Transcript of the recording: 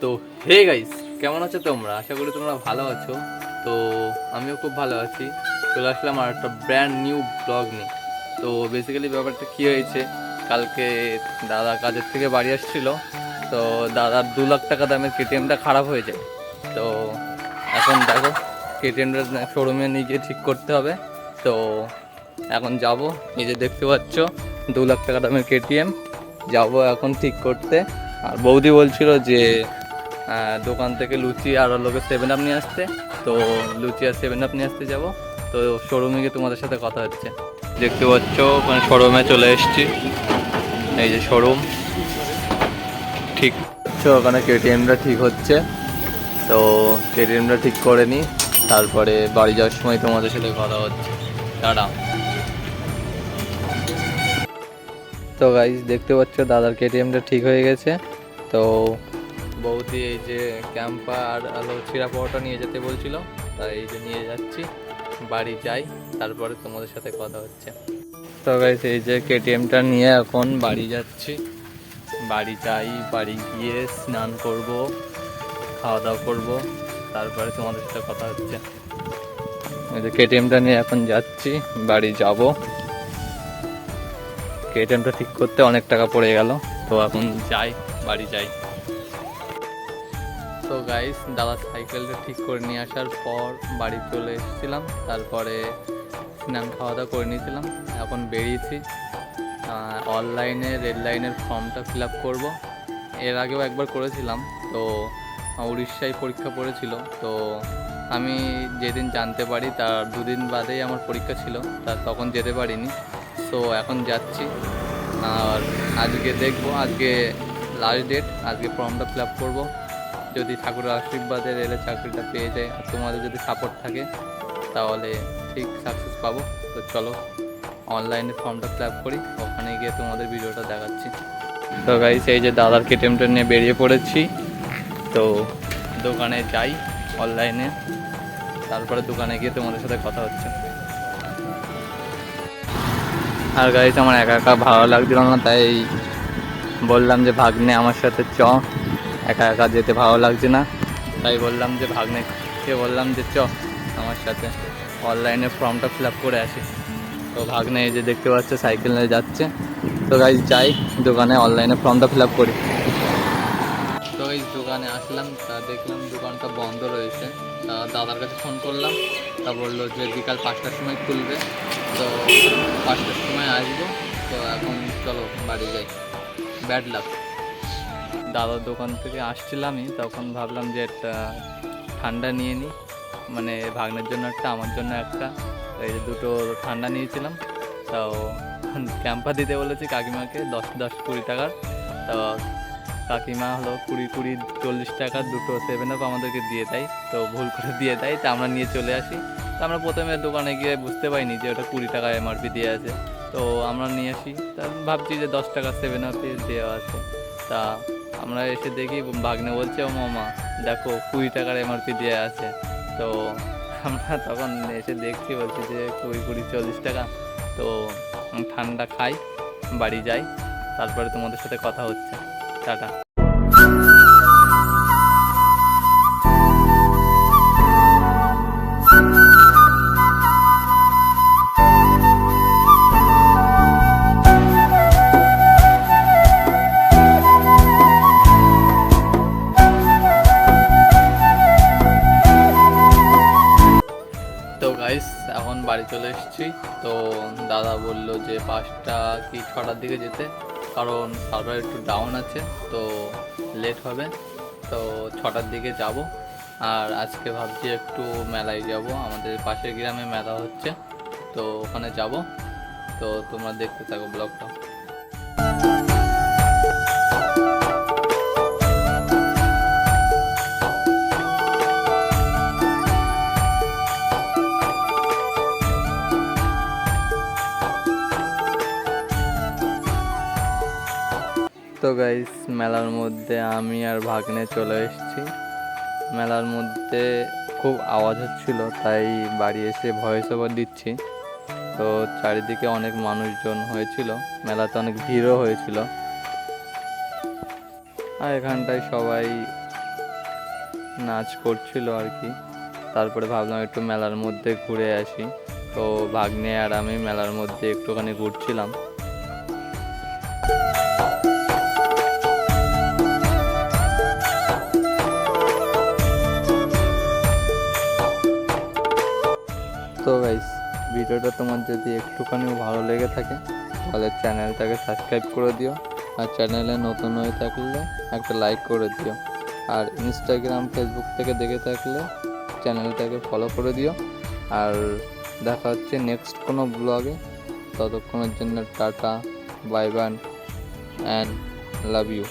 তো hey guys, কেমন আছো তোমরা? আশা করি তোমরা ভালো আছো। তো আমিও খুব ভালো আছি। চলে আসলাম আর একটা ব্র্যান্ড নিউ ব্লগ নিয়ে। তো বেসিক্যালি ব্যাপারটা কী হয়েছে, কালকে দাদা কাজের থেকে বাড়ি আসছিল। তো দাদার 2 লাখ টাকা দামের কেটিএমটা খারাপ হয়ে যায়। তো এখন দেখো, কেটিএমটা শোরুমে নিয়ে গিয়ে ঠিক করতে হবে। তো এখন যাব, নিজে দেখতে পাচ্ছ 2 লাখ টাকা দামের কেটিএম, যাব এখন ঠিক করতে। আর বৌদি বলছিল যে দোকান থেকে লুচি আর লোকে 7 আপ নিয়ে আসতে। তো লুচি আর 7 আপ নিয়ে আসতে যাবো। তো শোরুমে গিয়ে তোমাদের সাথে কথা হচ্ছে। দেখতে পাচ্ছ ওখানে শোরুমে চলে এসেছি। এই যে শোরুম, ঠিক হচ্ছে ওখানে কেটিএমটা ঠিক হচ্ছে। তো কেটিএমটা ঠিক করে নিই, তারপরে বাড়ি যাওয়ার সময় তোমাদের সাথে কথা হচ্ছে। টাটা। তো গাইস দেখতে পাচ্ছ দাদার কেটিএমটা ঠিক হয়ে গেছে। তো বৌদি এই যে ক্যাম্পা আর আলো চিরা পাওয়াটা নিয়ে যেতে বলছিল, তাই এই যে নিয়ে যাচ্ছি। বাড়ি যাই, তারপরে তোমাদের সাথে কথা হচ্ছে। তো গাইস এই যে কেটিএমটা নিয়ে এখন বাড়ি যাচ্ছি। বাড়ি যাই, বাড়ি গিয়ে স্নান করব, খাওয়া দাওয়া করব, তারপরে তোমাদের সাথে কথা হচ্ছে। এই যে কেটিএমটা নিয়ে এখন যাচ্ছি, বাড়ি যাব। কেটিএমটা ঠিক করতে অনেক টাকা পড়ে গেল। তো এখন যাই, বাড়ি যাই। তো গাইস দাদা সাইকেলটা ঠিক করে নিয়ে আসার পর বাড়ি চলে এসেছিলাম। তারপরে স্নান খাওয়া দাওয়া করে নিয়েছিলাম। এখন বেরিয়েছি, অনলাইনে রেড লাইনের ফর্মটা ফিল আপ করবো। এর আগেও একবার করেছিলাম। তো উড়িষ্যায় পরীক্ষা পড়েছিল। তো আমি যেদিন জানতে পারি তার 2 দিন বাদেই আমার পরীক্ষা ছিল, তখন যেতে পারিনি। সো এখন যাচ্ছি। আর আজকে দেখবো, আজকে লাস্ট ডেট, আজকে ফর্মটা ফিল আপ করবো। যদি ঠাকুরের আশীর্বাদে রেলে চাকরিটা পেয়ে যায় আর তোমাদের যদি সাপোর্ট থাকে, তাহলে ঠিক সাকসেস পাবো। তো চলো অনলাইনে ফর্মটা ফিল আপ করি, ওখানে গিয়ে তোমাদের ভিডিওটা দেখাচ্ছি। তো গাইস এই যে দাদার কেটিএমটা নিয়ে বেরিয়ে পড়েছি। তো দোকানে যাই অনলাইনে, তারপরে দোকানে গিয়ে তোমাদের সাথে কথা হচ্ছে। আর গাইস আমার একা একা ভালো লাগছিল না, তাই বললাম যে ভাগ্নে আমার সাথে চ, একা একা যেতে ভালো লাগছে না। তাই বললাম যে ভাগ্নেকে বললাম যে চ আমার সাথে অনলাইনে ফর্মটা ফিল আপ করে আসি। তো ভাগ্নে এই যে দেখতে পাচ্ছে সাইকেল নিয়ে যাচ্ছে। তো গাইস যাই দোকানে, অনলাইনে ফর্মটা ফিল আপ করি। তো এই দোকানে আসলাম, তা দেখলাম দোকানটা বন্ধ রয়েছে। তা দাদার কাছে ফোন করলাম, তা বললো যে বিকাল 5টার সময় খুলবে। তো 5টার সময় আসবো। তো এখন চলো বাড়ি যাই। Bad luck. দাদার দোকান থেকে আসছিলামই, তখন ভাবলাম যে একটা ঠান্ডা নিয়ে নিই, মানে ভাগ্নের জন্য একটা, আমার জন্য একটা। এই যে দুটো ঠান্ডা নিয়েছিলাম। তাও ক্যাম্পা দিতে বলেছি কাকিমাকে 10-10-20 টাকার। তো কাকিমা হলো 20-20-40 টাকার দুটো 7 আপ আমাদেরকে দিয়ে দেয়। তো ভুল করে দিয়ে দেয়, তা আমরা নিয়ে চলে আসি। তো আমরা প্রথমে দোকানে গিয়ে বুঝতে পারিনি যে ওটা 20 টাকা এমআরপি দিয়ে আছে। তো আমরা নিয়ে আসি, তা ভাবছি যে 10 টাকা 7 আপে দেওয়া আছে। তা আমরা এসে দেখি ভাগ্নে বলছে, ও মামা দেখো 20 টাকার এমআরপি দেওয়া আছে। তো আমরা তখন এসে দেখছি, বলছি যে 20-40 টাকা। তো ঠান্ডা খাই, বাড়ি যাই, তারপরে তোমাদের সাথে কথা হচ্ছে। টাটা। তো গাইস এখন বাড়ি চলে এসেছি। তো দাদা বললো যে 5টা কি 6টার দিকে যেতে, কারণ সার্ভার একটু ডাউন আছে, তো লেট হবে। তো 6টার দিকে যাব। আর আজকে ভাবছি একটু মেলায় যাব, আমাদের পাশের গ্রামে মেলা হচ্ছে। তো ওখানে যাব। তো তোমরা দেখতে থাকো ব্লগটা। তো গাইস মেলার মধ্যে আমি আর ভাগ্নে চলে এসেছি। মেলার মধ্যে খুব আওয়াজ হচ্ছিল, তাই বাড়ি এসে ভয়েস ওভার দিচ্ছি। তো চারিদিকে অনেক মানুষজন হয়েছিল, মেলাতে অনেক ভিড়ও হয়েছিল। আর এখানটায় সবাই নাচ করছিল আর কি। তারপরে ভাবলাম একটু মেলার মধ্যে ঘুরে আসি, তো ভাগ্নে আর আমি মেলার মধ্যে একটুখানি ঘুরছিলাম। তো গাইস, ভিডিওটা তোমার যদি একটুখানিও ভালো লেগে থাকে তাহলে চ্যানেলটাকে সাবস্ক্রাইব করে দিও, আর চ্যানেলে নতুন হয়ে থাকলে একটা লাইক করে দিও, আর ইনস্টাগ্রাম ফেসবুক থেকে দেখে থাকলে চ্যানেলটাকে ফলো করে দিও। আর দেখা হচ্ছে নেক্সট কোনো ব্লগে। ততক্ষণের জন্য tata, bye bye and love you.